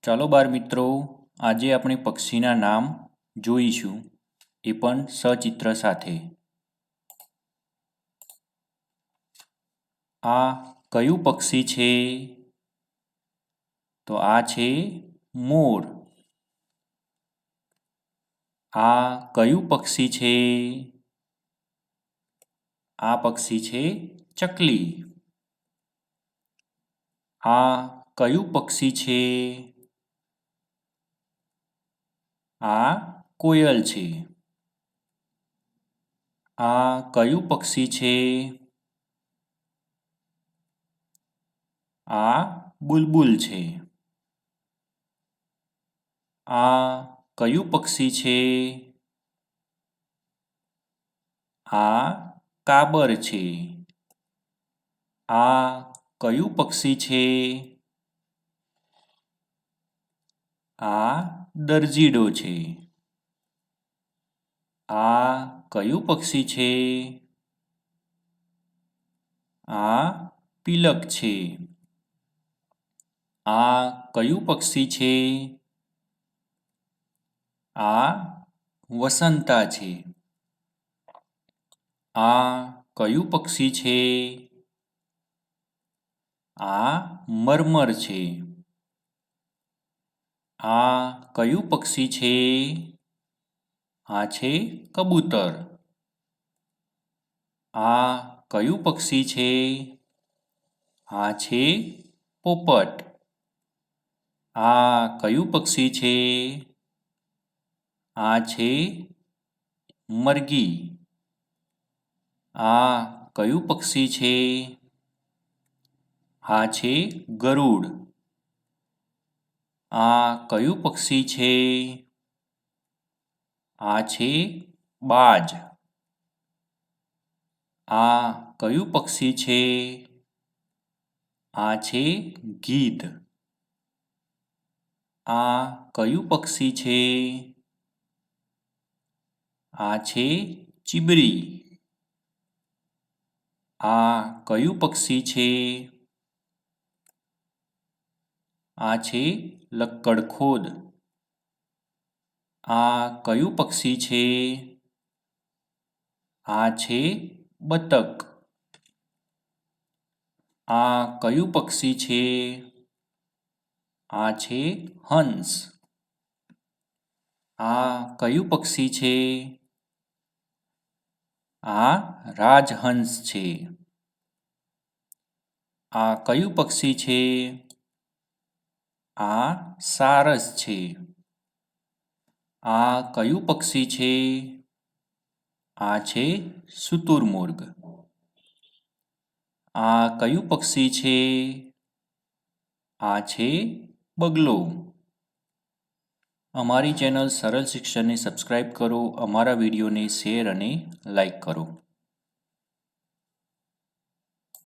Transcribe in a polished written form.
ચાલો બાળ મિત્રો, આજે આપણે પક્ષીના નામ જોઈશું, એ પણ સચિત્ર સાથે. આ કયું પક્ષી છે? તો આ છે મોર. આ કયું પક્ષી છે? આ પક્ષી છે ચકલી. આ કયું પક્ષી છે? આ કોયલ છે. આ કયું પક્ષી છે? આ બુલબુલ છે. આ કયું પક્ષી છે? આ કાબર છે. આ કયું પક્ષી છે? આ દરજીડો છે. આ કયું પક્ષી છે? આ પિલક છે. આ કયું પક્ષી છે? આ વસંતા છે. આ કયું પક્ષી છે? આ મરમર છે. આ કયું પક્ષી છે? આ છે કબૂતર. આ કયું પક્ષી છે? આ છે પોપટ. આ કયું પક્ષી છે? આ છે મરઘી. આ કયું પક્ષી છે? આ છે ગરુડ. આ કયું પક્ષી છે? આ છે બાજ. આ કયું પક્ષી છે? આ છે ગીધ. આ કયું પક્ષી છે? આ છે ચીબરી. આ કયું પક્ષી છે? આ છે લક્કડખોદ. આ કયું પક્ષી છે? આ છે બતક. આ કયું પક્ષી છે? આ છે હંસ. આ કયું પક્ષી છે? આ રાજહંસ છે. આ કયું પક્ષી છે? આ સારસ છે. આ કયું પક્ષી છે? આ છે શુતુરમુર્ગ. આ કયું પક્ષી છે? આ છે બગલો. અમારી ચેનલ સરળ શિક્ષણને સબસ્ક્રાઈબ કરો, અમારા વિડીયોને શેર અને લાઈક કરો.